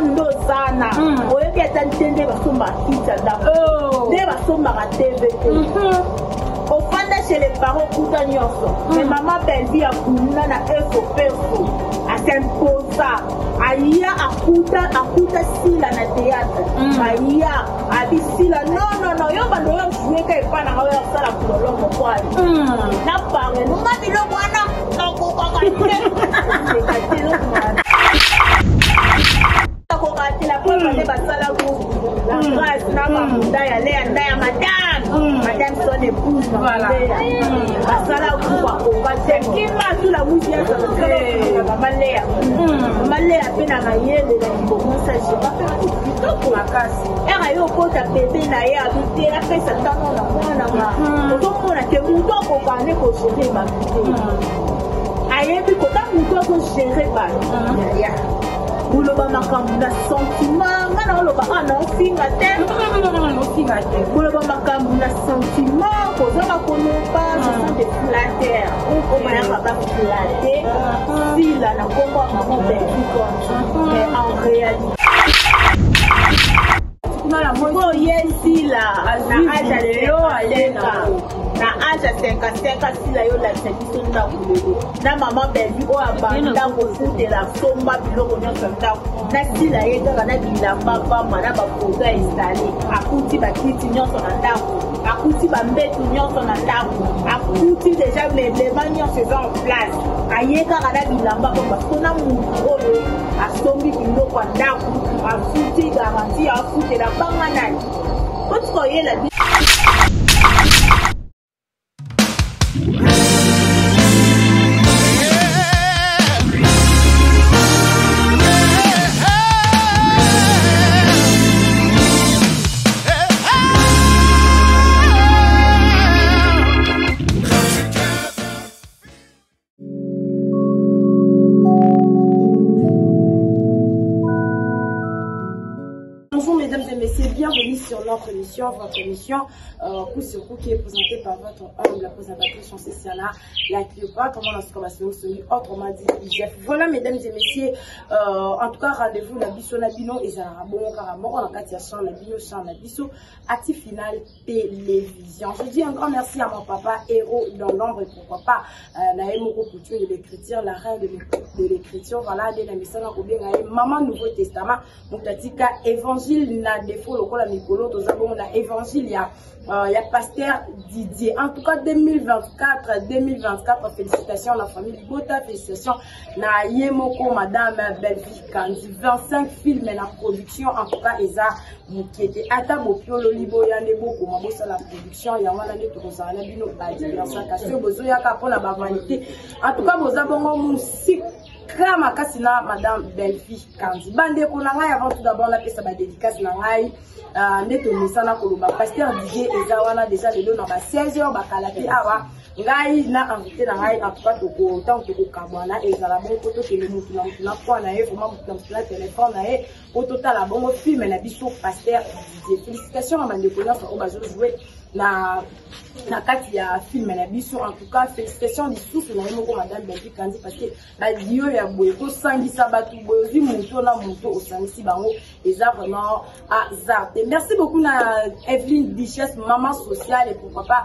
ndo sana oyebi ata nde basomba kita ndako nde basombaka tv ofanda chez les parents kuta nyonso mais maman Belvi akuna na efo a s'imposa aya akuta sila na théâtre aya abisila non yo baloyo jouer ka epana ka ya sala kulolongo kwali na pange nunga biloko wana nakokaka te la preuve de basala la grâce na mamunda ya lea ndaya madame son épouse basala kuwa ovate kima sous la musique ya mama lea pe na mayele na libomosa je va faire plutôt pour la casse era yo kota bébé na ye abite la pesa tango na mwana nga otomona te muto akokane ko gérer ma vie ayebi kota muto ko gérer ba ya Bouloba makambu na sentiment ngana oloba ana ofinga te Bouloba makambu na sentiment kozaka konoba ce sont des flatteurs omayaka baflatte sila na kombo ya maman Belvi mais en réalité oye sila na aja lelo aleka na aja 55 sila yo lakisa biso ndako lelo na mama Belvi oyo abanda kofutela somba biloko nyonso ndako na sila ye kaka na bilamba pamba na bapoto installe akuti bakiti nyonso na ndako akuti bambetu nyonso na ndako akuti deja meblema nyonso eza en place aye kaka na bilamba pamba sona mutu oyo asombi biloko ya ndako afuti garanti afutela banga nani otikoyela sur notre émission, votre émission, coup sur coup, qui est présentée par votre homme, la présentatrice Céciana, la Cléopâtre, comment on se autrement dit, Jeff. Voilà, mesdames et messieurs, en tout cas, rendez-vous, la biso, la bino, et ça bon, carrément, on a katia son, la bino, sans la biso, actif final, télévision. Je dis un grand merci à mon papa, héros dans l'ombre, et pourquoi pas, Naëmoko Couture de l'écriture, la reine de l'écriture, voilà, de la mission, maman Nouveau Testament, Moutatika, évangile, na défaut, le la Nicolo, tout ça, bon, la évangile, il y a pasteur Didier. En tout cas, 2024, félicitations à la famille Libota, félicitations à Yemoko, madame Belvi Kandi, 25 films et la production, en tout cas, Eza, qui était à Piolo Libo, Yandebo, comme la production, il y a un année, tout ça, la bino, la diversification, Bozoya, pour la vanité. En tout cas, vous avez un musique. Krama kasina madame Belvi Kandi. Bande konanga avant tout d'abord la pesa ba dédicace na ngai neto misana koloba pasteur DJ ezawana déjà le don na ba 16h ba kalaki awa ngai na invité na ngai en tout cas toko tant toko kabwana ezala bon poto tele mutu na kwa na e vraiment mutu na téléphone na e poto tala bongo film na biso pasteur DJ. Félicitations à bande konanga au bazo jouer na kati ya film na biso. En tout cas félicitations lisusu na yemoko madame Belvi Kandi parce que ba dio ya boye ko sangisa batu boye zi muto na muto osangisi bango eza vraiment hasard. Merci beaucoup na Evelyne Duchesse, maman sociale, et pourquoi pas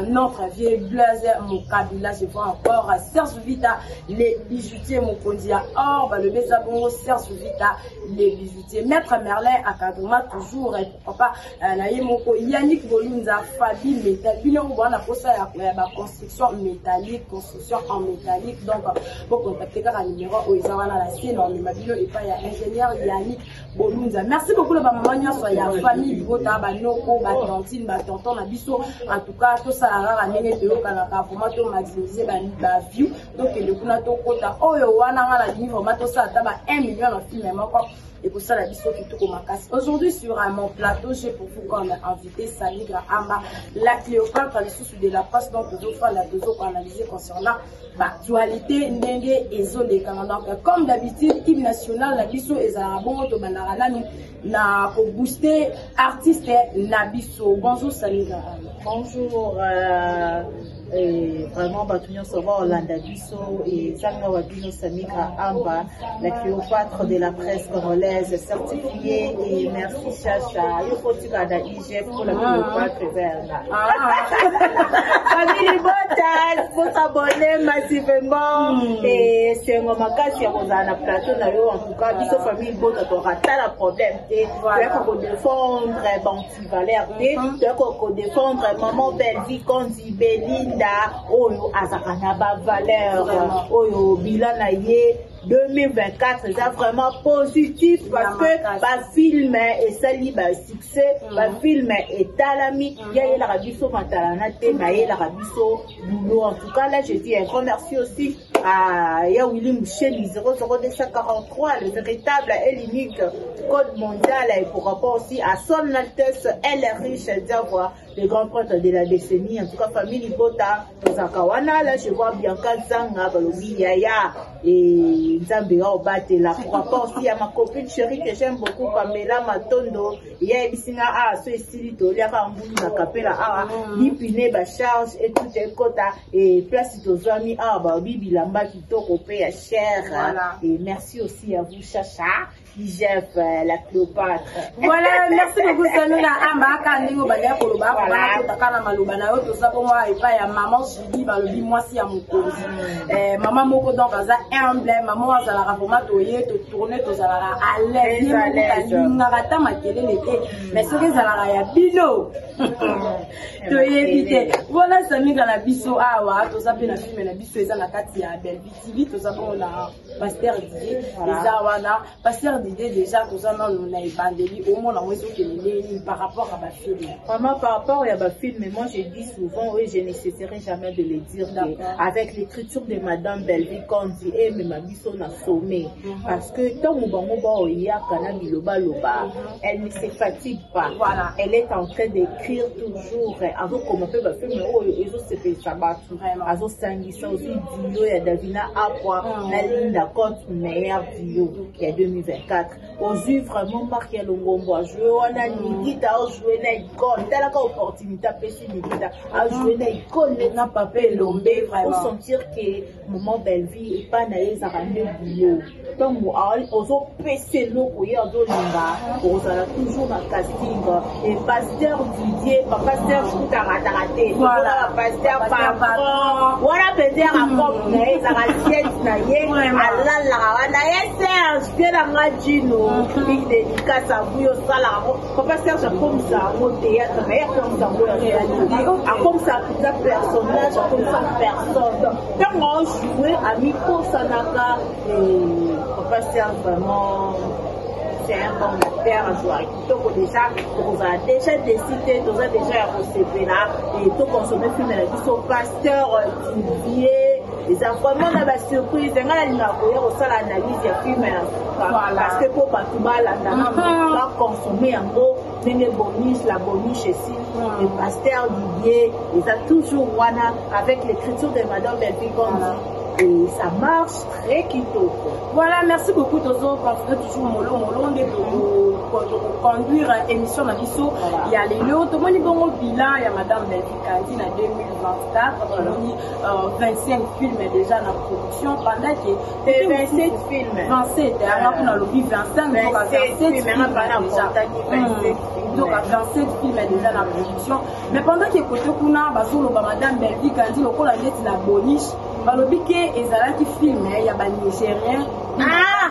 notre vieille Blaise Mokabila, je vois encore Serge Vita, les bijoutiers Mokondia Or, le Bézabongo, Serge Vita, les bijoutiers, Maître Merlin Akadoma toujours, et pourquoi pas Naïmoko Yannick Bolunza, Fabi Métal, on a posé la construction métallique, construction en métallique. Donc pour contacter car un numéro où ils ont la sienne, on m'a dit et pas il y a ingénieur Yannick Bolunza. Merci beaucoup le maman soit ya famille Bigota Banoko Batantine Batanton Nabiso. En tout cas tout ça la minute de kanaka vraiment to maximiser ba view. Donc le kuna to kota oyo wana la niveau mato ça taba 1 million en film même encore. Et pour ça, la biso qui tout comme aujourd'hui sur mon plateau, j'ai pour vous comme invité Saligra Amba, la Cléopâtre, les sources de la presse, donc deux fois la deux autres analysées concernant l'actualité, Ndenge et Zone des Canada. Comme d'habitude, hymne national, la biso et Zarabon, Tobanarana, na pour booster artiste Nabiso. Bonjour Saligra Amba. Bonjour. Et vraiment Batunion Sova Olanda Biso et Zanga Wabino Samigra Amba, la Cléopâtre de la presse congolaise. sénégalaise certifiée et merci Chacha. Il faut que tu vas dans l'IGF pour la Cléopâtre Verna. Famille Botas, faut s'abonner massivement et c'est un moment quand on a un plateau en tout cas, bisous famille Botas, tu auras pas de problème. Tu as qu'on défendre Banti Valère, tu as qu'on défendre Maman Belle-Vie, Kondi Belinda, Oyo Azakanaba Valère, Oyo Bilanaye. 2024, c'est vraiment positif parce que le film est sali, le succès, le film est talami, il y a l'Arabiso Mantalanate, il y a l'Arabiso Boulot. En tout cas, là, je dis un grand merci aussi à Willy Michel 00243, le véritable et l'unique code mondial, et pour rapport aussi à son Altesse, elle est riche d'avoir les grands prêtres de la décennie. En tout cas, famille Bota, Zakawana, là, je vois Bianca Zanga, Balobi Yaya et Zambéa Obatela. Pour rapport aussi à ma copine chérie que j'aime beaucoup, Pamela Matondo, il y a Ebisina A, Soestilito, Liara Mbouli, Nakapela A, Bipine, Bacharge et tout est quota, et place aux amis A, Bibi Lamba, Kitoko, Péa Cher. Et merci aussi à vous, Chacha. IGF, la Cléopâtre. Voilà, merci beaucoup. Samina Amba, Kandingo, Badia, Koloba, Voilà, Takana Malubana, tout ça pour moi, et pas à maman, je dis, Balobi, moi, si à mon cause. Maman, Moko, donc, ça emblème, maman, ça la raconte, te tourner, tout ça la à l'aise, Narata, ma télé, l'été, mais ce que ça la ya bino. Tu es évité. Voilà, Samina, la biso, ah, ouais, tout ça, bien, la film, la biso, et ça, la Katia, belle, vite, tout ça, pour la pasteur Didier, déjà, voilà, pasteur Didier, déjà, tout ça, on a évangélisé, au moins, on a dit par rapport à ma fille. Vraiment, par rapport à ma fille, mais moi, je dis souvent, oui, je ne cesserai jamais de le dire, avec l'écriture de Madame Belleville, quand on dit, eh, mais ma biso n'a sommé. Parce que, tant elle ne se fatigue pas. Voilà. Elle est en train d'écrire toujours, avant qu'on m'appelle ma fille, mais oh, ils ont se fait sabat. Azo Sangisa aussi, Dio, il y a Davina Aqua, la ligne d'accord, meilleur Dio, il y a 2024. Aujourd'hui, vraiment, marqué le Ngombo, à jouer, on a Nikita, à jouer, na icône, t'as la opportunité, à pécher Nikita, à jouer, na icône, n'a pas fait l'ombé, vraiment. Faut sentir que maman Belleville est pas naïe, ça rend le boulot. Donc, aux autres PC, l'eau, pour y avoir on a toujours un casting, et pasteur Didier, pasteur Choutaraté, voilà, pasteur Papa, voilà, peut-être à Pop, naïe, ça rend siège, naïe, à la, naïe, Serge, bien à Madjino, big dédicace à vous, au salaire, papa Serge, comme ça, au théâtre, mais comme ça, en réalité, comme ça, personnage, comme ça, personne. Quand on jouait à Miko Sanaka, et papa Serge, vraiment, c'est un bon père à jouer. Donc, déjà, on a déjà décidé, on a déjà recevé là, et tout consommer film, ils sont pasteur Didier. Les enfants, on a la surprise, on a l'analyse du film, parce que pour pas tout mal, on va consommer en gros, la boniche ici, le pasteur Didier, ils ont toujours avec l'écriture de Madame Belleville. Et ça marche très kitoko. Voilà, merci beaucoup Tozo. Continuez toujours mollo de conduire émission Nabiso. Il y a les lots, tout le monde bilan, il y a Madame Belleville Candine en 2024, 25 films déjà dans la production, pendant que 27 films. 27, on a le 25, donc à 27 films donc à 27 films déjà dans la production. Mais pendant que côté Kuna, Madame Belleville Candine, on a dit la boniche. Balobi ke ezalaki film ya ba Nigérien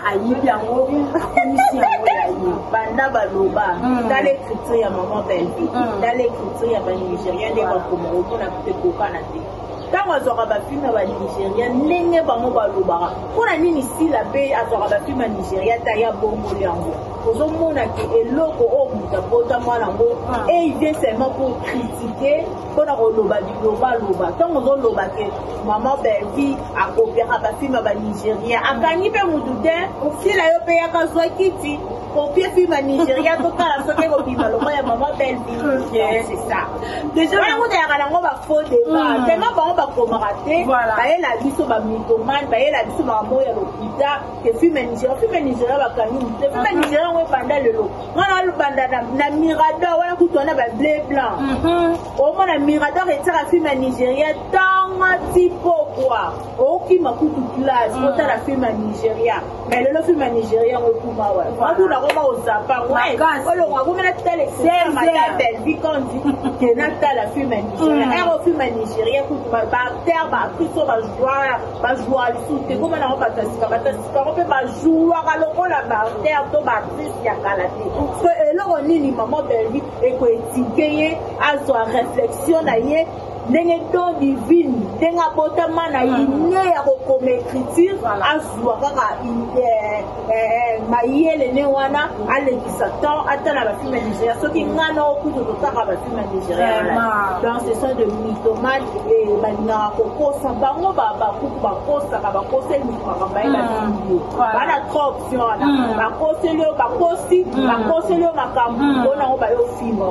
ayibi yango akomisi yango ya ye banda baloba dans l'écriture ya maman Belleville dans l'écriture ya ba Nigérien nde bakoma okona pe kokana te ntango azwaka bafilme ya banigérien ndenge bango balobaka mpona nini sila mpe azwaka bafilme ya nigéria ta ya bongoli yango ozomona ke eloko oyo moto abotama nango et il vient seulement pour critiquer mpona koloba bilobaloba ntango ozoloba ke maman Belleville akopiaka bafilme ya banigérien akangi mpe motu te sila yo mpe yaka zwa kiti kopie filme ya nigéria totala soki ekobima lokwa ya maman Belleville c'est ça déjà wana kutayaka nango bafaux débat tellement bango bakomaka te bayela biso bamitomane bayela biso makambo ya lopita ke filme ya nigéria bakangi motu te filme ya nigéria yango ebanda lelo wana olobanda na mirador wana kutu wana bableu blanc omona mirador etiaka filme ya nigéria ntango tipo quoi auki makutu classe kota la film à Nigeria mais le film à Nigeria on kuma ouais on a comment au Zappa ouais on a comment la télé c'est madame Belvi quand dit que na la film à Nigeria un film à Nigeria ba terre ba priso ba jouer sous que comment na ba tasika on peut pas jouer à lokola ba terre to ba prise ya kalate so eloko nini maman Belvi et ko etikeye azwa réflexion na ye ndenge don divine ndenge abotama na ine ya kokoma écriture azwa kaka mayele ne wana alekisa temps ata na bafilme ya Nigeria soki ngana okutu totaka bafilme ya Nigeria donc ce sont de mythomanes balingaka kokosa bango bakuku bakosaka bakoseli makambo ye bafilme bana trop option wana bakoseli oyo bakoseli oyo makambo mpona yango bayo filme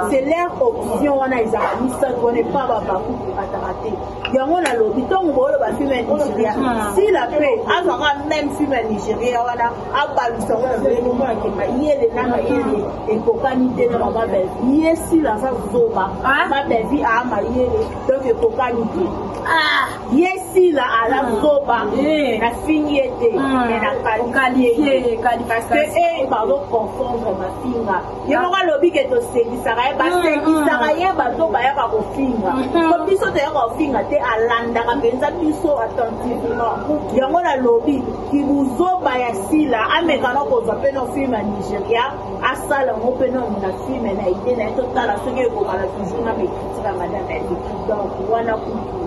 c'est leur option wana ezaka misatu wana epa bakuku ataka te yango nalobi ntongo boyoloba filme ya Nigeria si la pe azwaka même filme ya Nigeria wana abalusa ngo na ndenge monake mayele na mayele ekokani te na mama Belvi ye sila aza zoba mama Belvi aa mayele donc ekokani te ye sila ala zoba nafingi ye te na qualifié parce que bazoconfondre mafinga ye moko alobi ke tosengisaka ye basengisaka ye bato bayaka kofinga so biso toyaka kofinga te alandaka mpenza biso attentivement yango nalobi kibuzoba ya sila amekana kozwa mpe no filme ya Nigeria asala yango mpe no na filme na ide na ye totala soki ekokala toujours na baécriture ya madame Belvi donc wana kutu.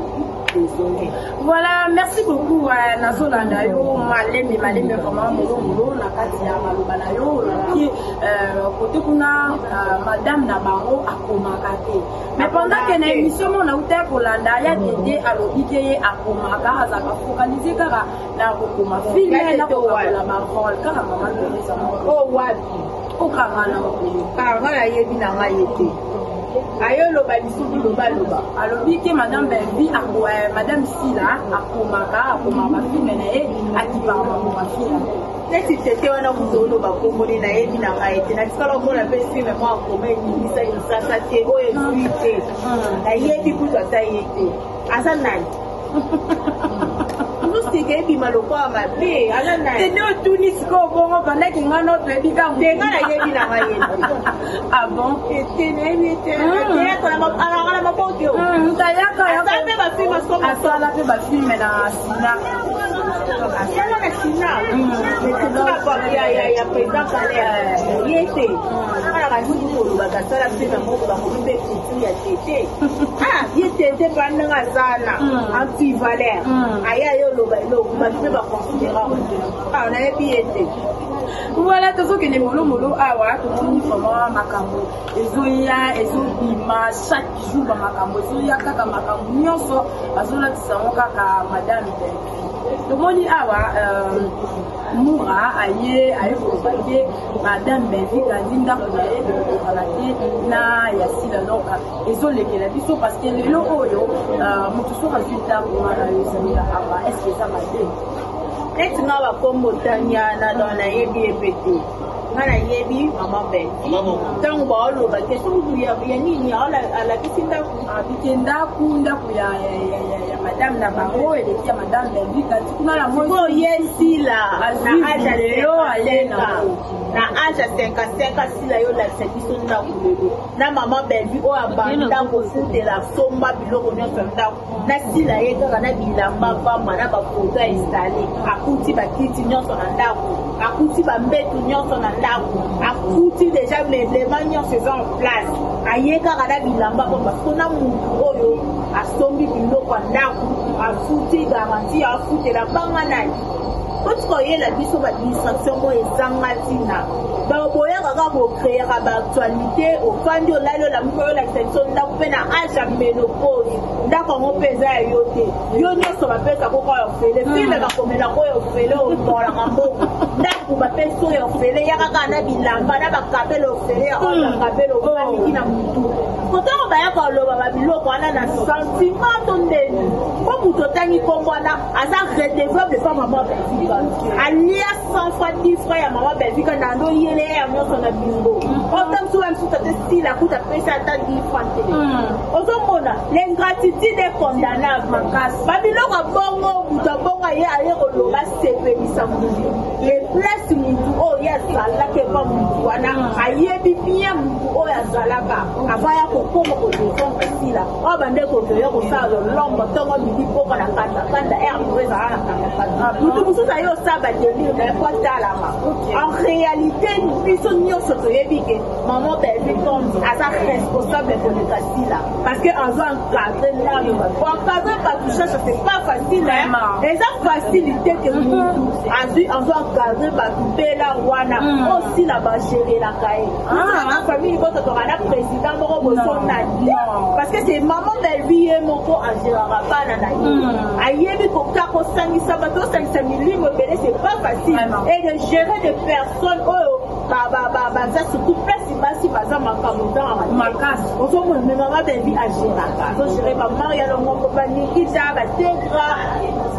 Voilà, merci beaucoup Nazolanda yo maleme vraiment molo na kati ya maloba na yo qui côté kuna madame na bango akomaka te mais pendant que na émission mon auteur pour landa ya dede alobike ye akomaka azaka focaliser kaka na kokoma filme na kokola marol kaka mama Teresa oh wapi okangana yebi na ngai ete ayo loba lisusu loba alobi ke madame Belvi madame Sila akomaka filme na ye akipaka bakoma filme neti tete wana kutu oloba komboni na yebi na ngai ete natikala komona mpe filme mo akoma enyimisa lisasa te oyo ezwi te nayebi kutu ata ye te aza nani musike ebima lokola mabe aza nani tene otuni sikoyo bongo pendaki nga noto ebika tenga na yebi na ngai ete ah bon ete nayebi ete alakala maboki o asala mpe bafilme na Sina asala na Sina ya président Kalea ye te alaka nini kolobaka asala filme moko bakomi mpe écriture ya tete ye tete mpa ndenge azana antivaleur aya yo loba eloko bato mpe baconsidéraka nayebi ye te voilà tozokende molomolo awa tomoni vraiment makambo ezobima chaque jour bamakambo ezoya kaka makambo nyonso bazolatisa yango kaka madame Belvi tomoni awa Moura aye koloba te madame Belvi kandi ndako na ye ezala te na ya sila donc ezolekela biso parce que lelo oyo moto soki azwi ndako wana yo ezalila awa est ce que eza mabe neti nga bakombo tanyana don nayebi ebe te nga nayebi mama Belvi ntango baoloba te soki ya nini alakisi ndako ya madame na bango eleki ya madame Belvi kasi kuna na mo ye sila na age ya 55 sila yo lakisa biso ndako lelo na mama Belvi oyo abanda kofutela somba biloko nyonso ya ndako na sila ye kaka na bilamba pamba na bafoto ya installe akuti bakiti nyonso na ndako akuti bambetu nyonso na ndako akuti deja meblema nyonso eza en place aye kaka na bilamba pamba sona mutu oyo asombi biloko ya ndako afuti garanti afutela banga naye otukoyela biso baadministration mo ezanga ntina boyaka kaka bokreaka baactualité ofandi olali olamuki oyolakisa biso ndako mpe na age ya ménopause ndako yango mpe eza ya yo te yo nyonso bapesa koko ya ofele filme bakomelaka oyo ofele obolaka mbongo ndako bapesa oyo ofele ya kaka na bilamba na bakabele ofele ya oyo bakabele ofaniki na mutu kotango bayaka oloba babiloko wana na sentiment to ndeni po mutu otangi kombo wana aza redevable pa mama Belvi alia 100 fois 10 fois ya mama Belvi na ndo yele ya nyonso na bingo autant que même si la coûte après ça attend 10 francs télé ozomona l'ingratitude est condamnable babiloko bongo mutabongo ye aye koloba sepelisa mutu et place mutu oyo azalaka epa mutu wana ayebi bien mutu oyo azalaka avaya kokoma kodefendre sila oyo bandeko toyo kosala lolombo ntongo midi mpoka na kanda herbe ezala na kanda mutu mosusu aye osala badelire na ekwa talama en réalité biso nyonso toyebi ke maman Belvi Kondi aza responsable koleka sila parce que azo encadre nano encadre batushasha c'est pas facile eza facilité ke mutu azwi azo encadre batupela wana osila bagérelaka ye na famille bototoka na président moko bosona parce que c'est maman Belvi ye moko agéraka bana na ye ayebi koka kosangisa bato osangisa milimo ebele c'est pas facile et de gérer des personnes oyo baza surtout place basi baza makambo makasi ozomona me mama Belvi agéraka azogere bamaria longo banikita bategra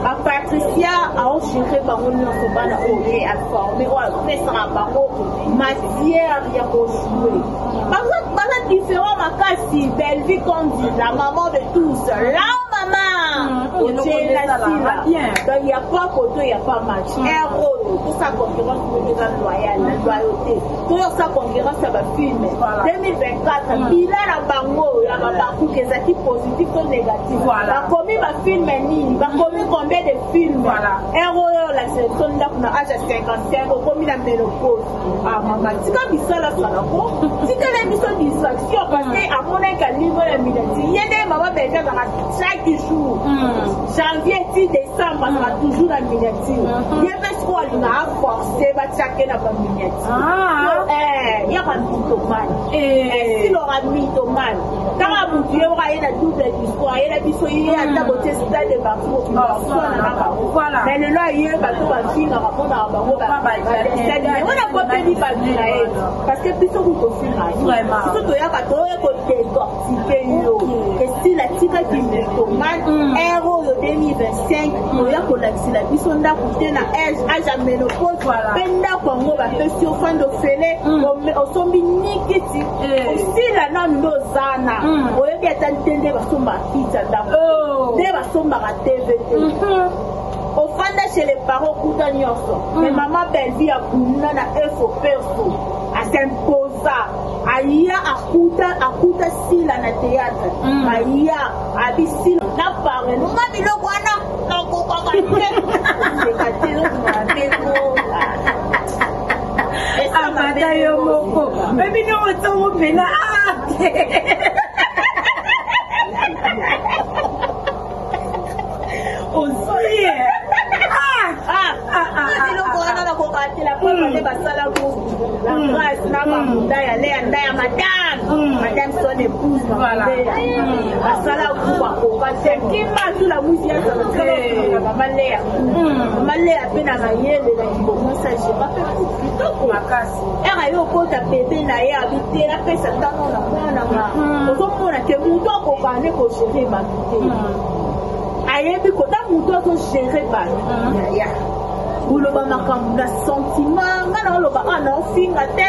bapatricia aogere bango nyonso bana oyo ye aforme oyo apesaka bango matière ya kojoue baza différent makasi Belvi Kondi la maman de tous la maman donc il y a pas photo il y a pas match héros tout ça concurrence loyauté tout ça concurrence ya bafilme 2024 bilan na bango ya babaku ezaki positif to négatif bakomi bafilme nini bakomi combien de films héros oyo la sélection ndako na âge ya 55 okomi na ménopause mama tika bisala salako tikele biso distraction parce que amonaka niveau ya minati yende mama Belvi azaka chaque jour janvier ti décembre azaka toujours na miniature yebe siko alinga aforce batiake na baminiature yaka mitomane silora mitomane tanga mutu ye oka ye na double discours ye na biso ye ata botie stade de mais lelo aye bato bafingaka mponaka bango wana kopeli babi na ye parce que biso kutofingaka biso toyaka toye kodécortike yo esila tikaki mitomane ere oyo 2025 oya kolakisila biso ndako te na age ya ménopause mpe ndako yango bapesi ofanda ofele osombi nikiti osila nanu nde ozana oyebi ata nte nde basombaka kiti ya ndako nde basombaka tv te ofanda chez les parents kuta nyonso mais maman Belvi akunda na efo perso asimposa aya akuta sila na théâtre aya abisila na parle nunga biloko wana nakokaka te abata yo moko ebino otongo pena osoye biloko wana nakobatela po bale basala la grâce na bamunda ya le ya nda ya madame son épouse basala kubakoka te kimasula mwisi ya mama Lea mpe na mayele na libomosage bape kitoko makasi ere yo okota bebe na ye abite apesa ntango na mwananga ozomona ke mutu akoka nde kogere bato te ayebi kota mutu azogere bato koloba makambo na sentiment nga na oloba na ofinga te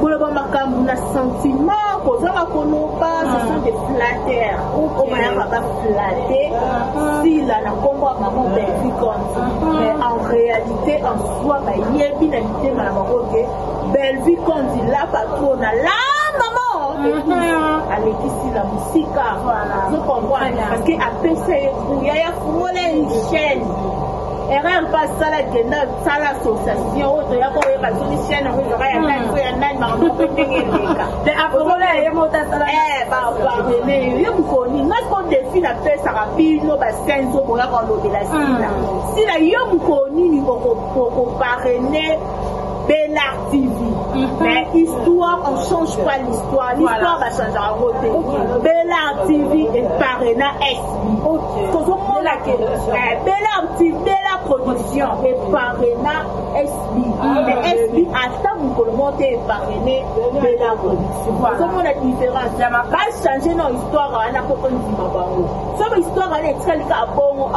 koloba makambo na sentiment kozanga koloba ce sont des flatteurs omayaka baflatte sila na nkombo ya maman Belvi Kondi mais en réalité en soi bayebi na mitema na bango ke Belvi Kondi la patronne la maman alekisi la mosika ozokomprendre parce que apesa ye kuya ya fungola une chaîne erreur pas sala kenda sala association oyo toyaka oyeba soki chaîne yango ezaka ya nani so ya nani makambo moko ndenge eleka te akomola ye motasala bapardone yo mokoni nga siko defi napesaka bino basenzo boyaka olobela sila sila yo mokonini okoparene Bellard TV. Mais histoire, on ne change pas l'histoire. L'histoire va changer en côté. Bellard TV est parrainant SB. Bellard TV, Bellard production et parrainage SB. Mais SB, à ça, vous pouvez parrainer de la production. Comment la différence? Il va changer nos histoires à la copine du Mabango. Cette histoire, elle est très bon.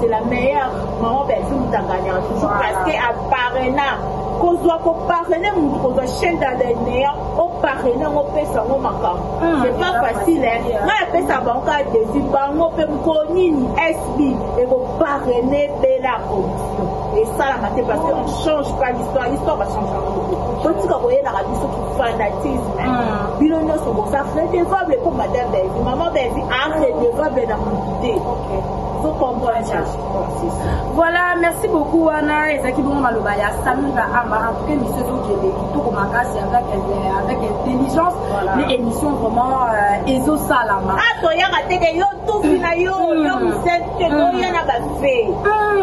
C'est la meilleure. Maman, ben, vous gagné toujours parce qu'à parrainage, qu'on doit parrainer mon chaîne d'année, on parrainer, on fait ça, on macam. C'est pas facile, hein. Moi, je fais ça, on a des on peut me connaître SB et vous parrainer de la production. Et ça, la matin, parce qu'on ne change pas l'histoire, l'histoire va changer. Quand tu vois la radio sur le fanatisme, il y a une chose, ça redevable pour Madame Belvi. Maman Belvi a redevable dans mon idée. Faut comprendre ça. Voilà, merci beaucoup Anna et Zaki Bon Malobaya. Samira Amara, en tout cas, monsieur Zogé, tout comme avec intelligence, les émissions vraiment Ezo Salama. Ah, toi, il y a des yo tout fina yo, yo c'est que toi il y en a pas fait.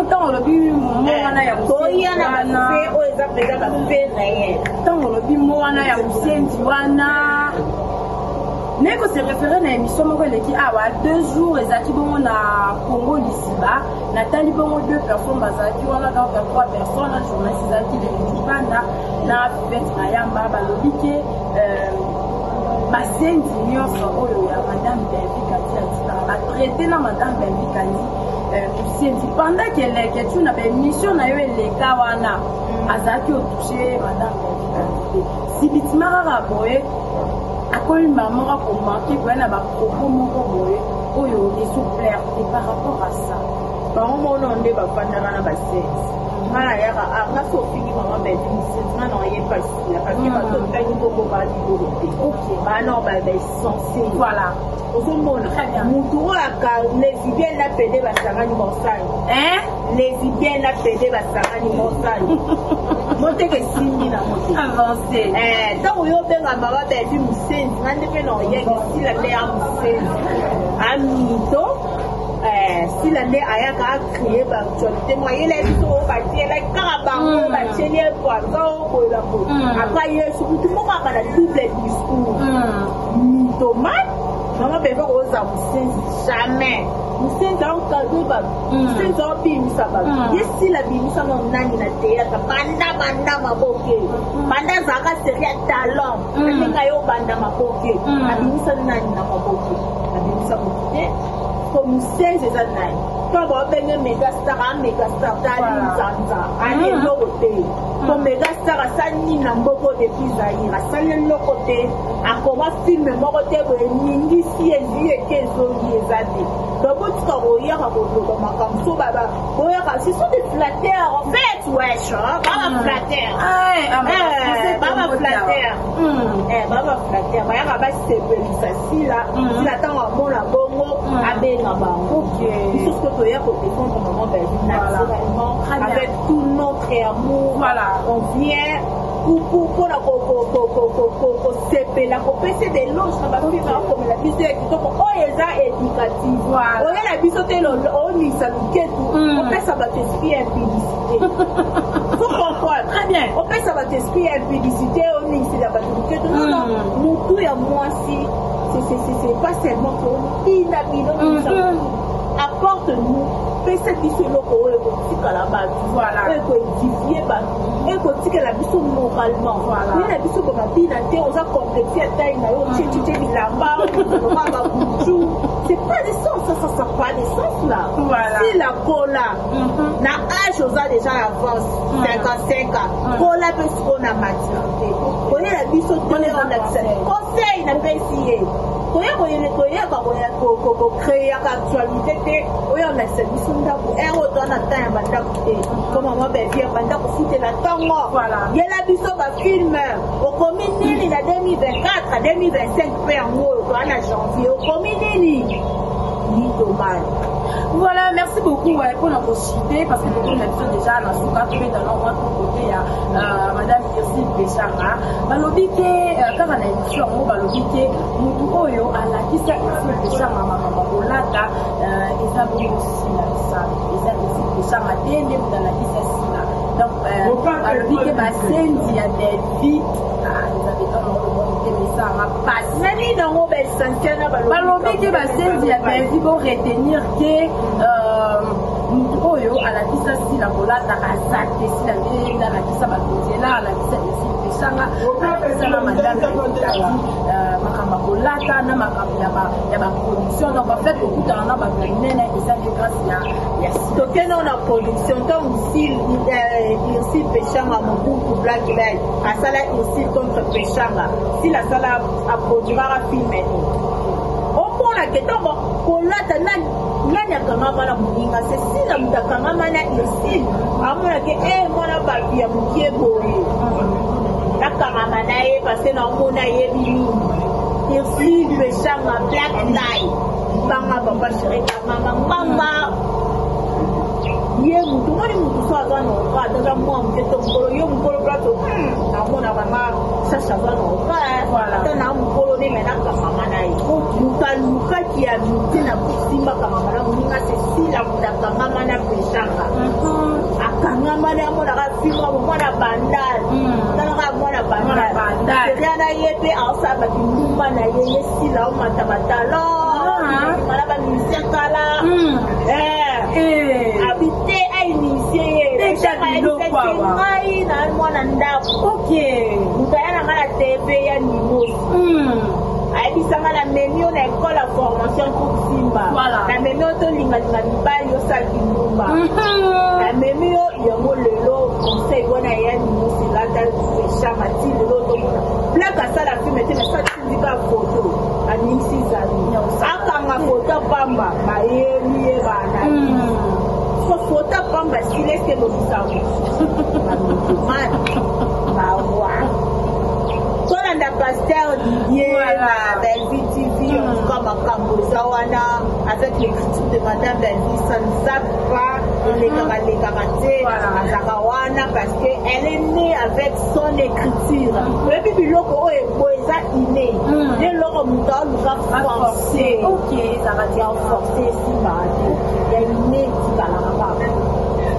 Tant le but, moi on a ya toi il y en a pas fait, oh ils ont déjà pas fait rien. Tant le but, moi on a ya Musendi wana. Mais que c'est référé à l'émission qui a 2 jours, et Zaki Bongo na Congo Lisiba, Nathalie Bongo 2 personnes, Bazaki, on a donc 3 personnes, la journée Zaki de Lipanda, na fête Mayamba, Balobike, Basen Dignon, Madame Belvi Kandi, a traité na Madame Belvi Kandi, pendant qu'elle est une mission, on a eu les Kawana, Azaki au touché, Madame Belvi Kandi. Si Bitimara Raboé, quand une maman a commenté qu'elle a beaucoup de plaire et par rapport à ça. Maman, on a des bapananas bassés. Malaya, à Sophie, maman, ben, c'est non, il n'y a pas parce que ma tante a une bombe à l'idée. Ok, bah non, bah, ben, censé. Voilà. Au monde, très bien. Moutouro a lesbienne a pédé Bassarani Monsal. Hein? Lesbienne a pédé Bassarani Monsal. Montez que signe la montée. Avancé. Donc, on y a bien ma maman, ben, vu Moussène, on a fait non, il y a ici la mère Moussène. Amito. Si l'année a créé l'actualité, moi, il est tout au bâti, il est carabin, au bâti, il est poisson, au la peau. Après, il est surtout tout le monde a la double discours. Mythomane, maman, bébé, aux Moussène, jamais. Moussène, dans le cadeau, Moussène, dans le bim, ça va. Ici, la bim, ça m'a nani na théâtre, banda, ma boké. Banda, Zara, c'est rien talent. Mais quand il y a banda, ma boké. La bim, ça nani na ma boké. La bim, ça m'a quitté. Comme 16 ans, quand on a un mégastar, Dali Zanza, allez de l'autre côté. Comme mégastar, ça n'y n'a pas de pisaïr, ça n'y n'a pas de à comment filmer mon côté, Ningi, si elle dit qu'elles ont les années. Donc, vous êtes en train de ce sont des flatteurs, en fait, wesh, Baba flatteur. Baba flatteur. Baba flatteur. Baba c'est ça, si là, il attend un bon la bongo, avec la banque. Tout ce que tu as pour défendre maman naturellement, avec tout notre amour, voilà, on vient pour la la copécie des loges, ça va faire comme la bisou est donc oh les a éducative. Voilà. On la bisou t'es on y ça nous qu'est tout. On fait ça va t'expliquer une publicité. Faut comprendre. Très bien. On fait ça va t'expliquer une publicité. On y c'est la publicité. Non non. Nous tout et moi si c'est pas seulement pour inhabile. Apporte-nous, fais cette mission loco et que la base, voilà, et que édifier, et que tu la mission moralement, voilà. Il y a la mission comme la vie d'anté, on a complexé à taille, tu la barre, c'est pas des sens, ça pas des sens là. Voilà. Si la cola, la âge aux a déjà avance, 55 ans, cola peut se qu'on a maturité. On est la mission donnée en accès. Conseil n'a pas essayé. On a créé l'actualité, on a service comme on va dire, la tango. Il y a la biso film au commune il a 2024 à 2025 en janvier au commune voilà, merci beaucoup pour la possibilité parce que nous avons déjà dans notre côté, il y a Madame Kirsi Béchara. Balobike, quand on a émission, Balobike, nous avons à la Kirsi Béchara, Maman Bolata, ils ont aussi la Béchara, ils ont dans la Kirsi. Donc, Balobike, il y a des vies. Balobike, il y a des vies pour retenir que oyo alakisa sila kolata azate sila ndenda alakisa bakonzela alakisa esi pesanga alakisa na madame ekutaki makambo kolata na makambo ya baproduction donc en fait okutana na bato ya minene eza nde grâce ya tokende na production ntango irsi peshanga mobutu black light asala irsi contre peshanga sila asala aproduiraka filme omona ke ntango kolata nani akangama na moninga se sila moto akangama na irsi amona ke mwana babi ya mokie boye nakangama na ye parce naomona yebi mingi irsi peshanga black light banga papa chéri kangama ngamba ye mutu moni mutu so aza na oka adaza mwa moketo mokolo ye mokolo plato namona banga sasa aza na oka ata na mokolo nde me nakangama na ye mutu alukaki ya mite na kosimbaka mama na moninga sesila mutu akangama na peshanga akangama na amonaka filma mwana bandal tanaka mwana bandal seria na ye mpe aosala kindumba na ye ye sila omata batalo mala bamisie kala habité à initier ngai na mwana ndako mutaya na la TV ya niveau ayebisanga na memi na école ya formation pour simba na memi to linga mibali osala kindumba na memi yango lelo conseil bona ya niveau silata feshanga ti lelo tomona plaka asala filme te mais ça tindika photo aningisi zali akanga photo pamba bayeli ye bana fota pamba sileste lobisango mawa tolanda pasteur Didier na Belleville TV en tout cas makambo eza wana avec l'écriture de madame Belleville ça ne zappe pas elekaka te azaka wana parce que elle est née avec son écriture oyebi biloko oyo eboye eza inné nde eloko moto aluka forcé ezaka ti aforcé esimbaka te ya inné tikalaka kaka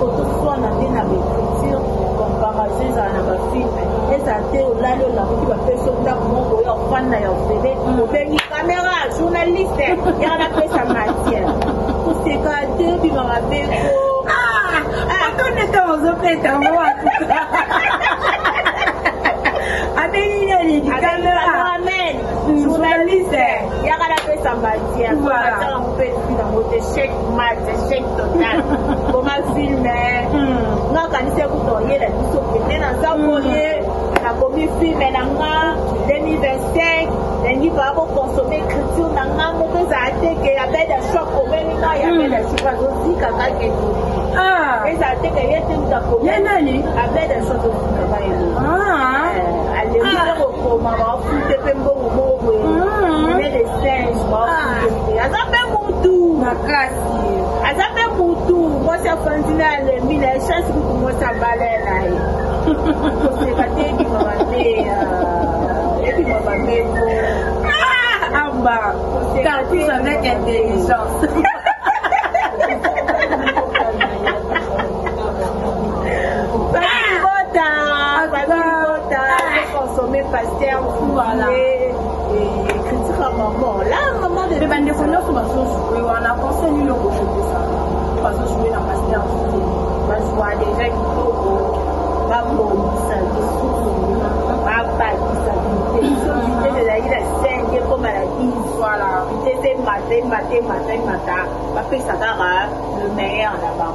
kotoswana nde na baécriture comparaison ezala na bafilme ezala te olali olamuki bapesi ndako moko oyo ofanda ya ofele obengi caméra journaliste yaka napesa matière koseka te bimaka mpengo akoneka ozopeta ngo atuka abengi nini caméra journaliste yaka napesa matière ataka mopesi nango te chèque mat chèque total koma filme ngakanisi ekuta oyela biso pene naza boye nakomi filme na nga 2025 ndenge bakokonsome écriture na nga moko ezala teke ya bede shop obelinga ya bede shop azozika kake ezala teke ye te mutakomi nani abede shop ozikaka elo alengi te kokoma bafute mpe mbongo moko ne de singe bafute aza mpe mutu makasi aza mpe mutu mwasi afandi na alembi na echance kutu mwasi abalela ye koseka te ebimaka te ebimaka meko amba cartouche avec intelligence consommer pasteur voilà et critique à maman là maman de bande connaît sur baso jouer on a pensé lui le côté ça baso jouer dans pasteur on voit déjà qu'il faut pas bon ça pas ça de la il a 5 comme à la 10 voilà c'était matin pas fait ça le meilleur là-bas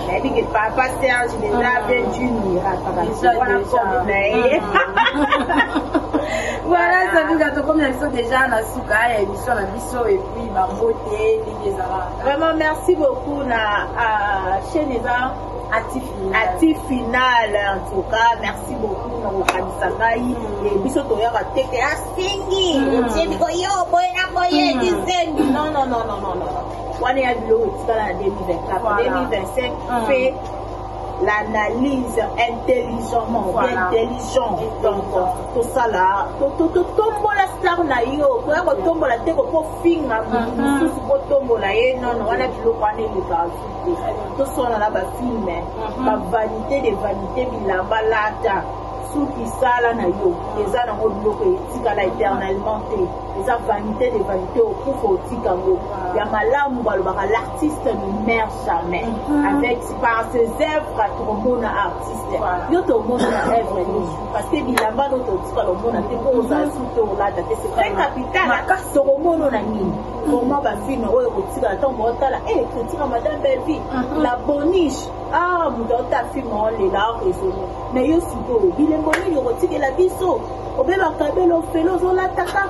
mais dit que papa Serge déjà bien junior voilà ça nous gâteau comme ils sont déjà na suka et émission na biso et puis ba beauté vraiment merci beaucoup na chaîne eza actif final en tout cas merci beaucoup na kokanisa ngai et biso toyaka teke asingi otieni koyo boye na boye disendi non wana ya biloko etikala na 2024 2025 fait l'analyse intelligemment intelligent donc tosala totombola star na yo koya kotombola te kofinga mosusu kotombola ye nono wana biloko wana eleka te tosala na bafilme bavanité de vanité bilamba lata suki sala na yo eza nango biloko etikala éternellement te eza vanité de vanité okufa otikango ya malamu balobaka l'artiste ne meurt jamais avec par ses œuvres tomona artiste yo tomona na œuvre nyonso parce que bilamba no totika lomona te mpo ozala su te olata te c'est très capital tokomona na nini comment bafilme oyo kotika ntango otala kotika madame Belvi la boniche moto ota filme olela oresone mais yo sikoyo bilembo nini okotikela biso obebaka belo ofele ozolataka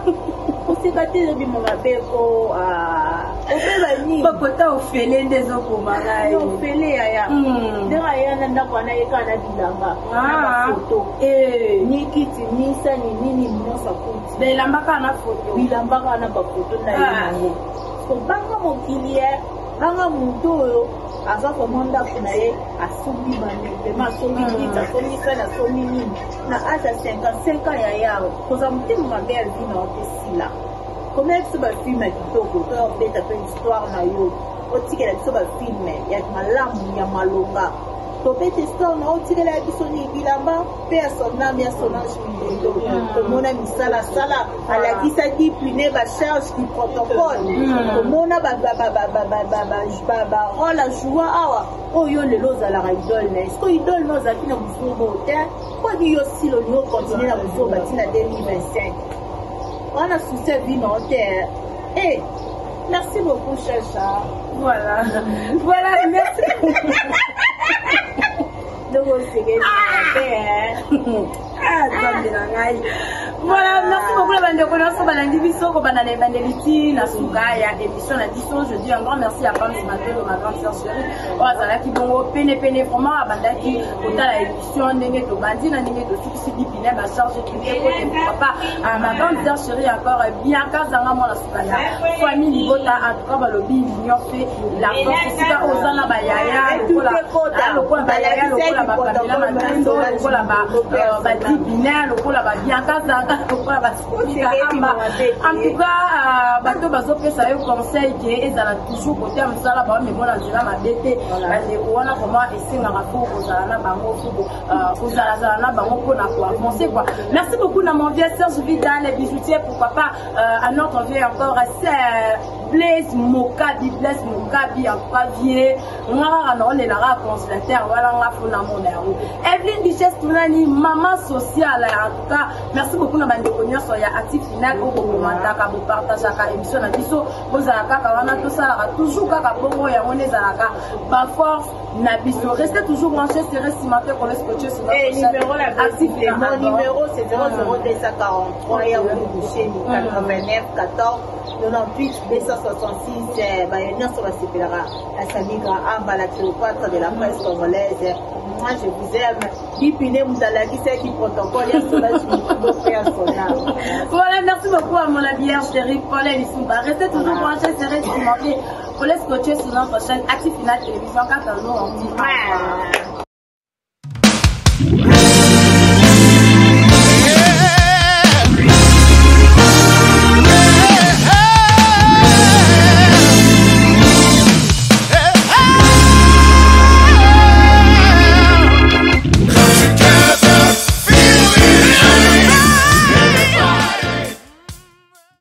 oseka te obimaka beko obeba nini bakota ofele nde ezokoma ngai ofele yaya ndenge aya na ndako wana yeka na bilamba na bafoto ni kiti ni sani nini nyonso akuti belambaka na foto bilambaka na bafoto na ye nango so banga mokili ye banga moto oyo aza koma ndako na ye asombi banepema asombi nini asombi sani asombi nini na age ya 55 ans ya yawe koza motema mabe ya vi na ote sila komela biso bafilme ya kitoko to obeta mpe histoire na yo otikela biso bafilme ya malamu ya malonga tobeta histoire na otikela ya biso ni bilamba mpe ya soname ya Solange Milondo tomona misala sala alakisaki pline bacharge du protocole tomona barole ajoua awa oyo lelo ozalaka idole na esko idole na ozalaki na mosusu te mponi yo silo ni okontinue na mosusu obati na 2025 wana souci ya vie na ote merci beaucoup Chacha. Voilà, merci. Voilà, merci beaucoup la bande de connaissances, Balandi Bisso, Kobanane Bandeliti, Nasuka, et émission la Disso. Je dis un grand merci à Pam ce matin, ma grande sœur chérie. Oh, ça là qui bon, pene vraiment à Bandaki, autant la émission, Nenge to Bandi, Nenge to Suki Pine, ma charge de papa, à ma grande sœur chérie encore, bien Kazanga, moi la Soukaya, famille Libota, en tout cas, Balobi, l'union fait la force, c'est ça, Ozana Bayaya, le coin Bayaya, le coin la Babila, Matando, le coin la Badi Bina, le coin la Babia Kazanga. En tout cas, bateau bazo pesa yo conseil que ezala toujours côté msala ba mais bona nzela mabete bande kuona comment esinga ngafo kozala na bango fuko kozala na bango pour na quoi avancer quoi. Merci beaucoup na mon vieux Serge Vidal les bijoutiers pourquoi pas à notre vieux encore c'est Blaise Mokabi en tout cas vieux ngara na ole la consulateur wala ngafo na mon héros Evelyne Duchesse Tunani maman sociale en tout cas merci beaucoup na bande konyoso ya actif final au commentaire vous partageaka émission na biso bozala kaka wana to sala toujours kaka bongo ya ngone zalaka ba force na biso restez toujours branchés sur Estimateur pour les scotcher sur notre numéro la actif mon numéro c'est 00243 ya Boucher 89 14 98 266 bayenya sur la CPLA la Samigra Amba la Cléopâtre de la presse congolaise. Moi je vous aime. Dipine Moutalaki c'est qui protocole ya Solange Milondo. Voilà, merci beaucoup à mon bière chérie Pauline Issoumba. Restez toujours branchés sur Estimateur pour les scotcher sur notre chaîne Actif Final Télévision quand on nous on dit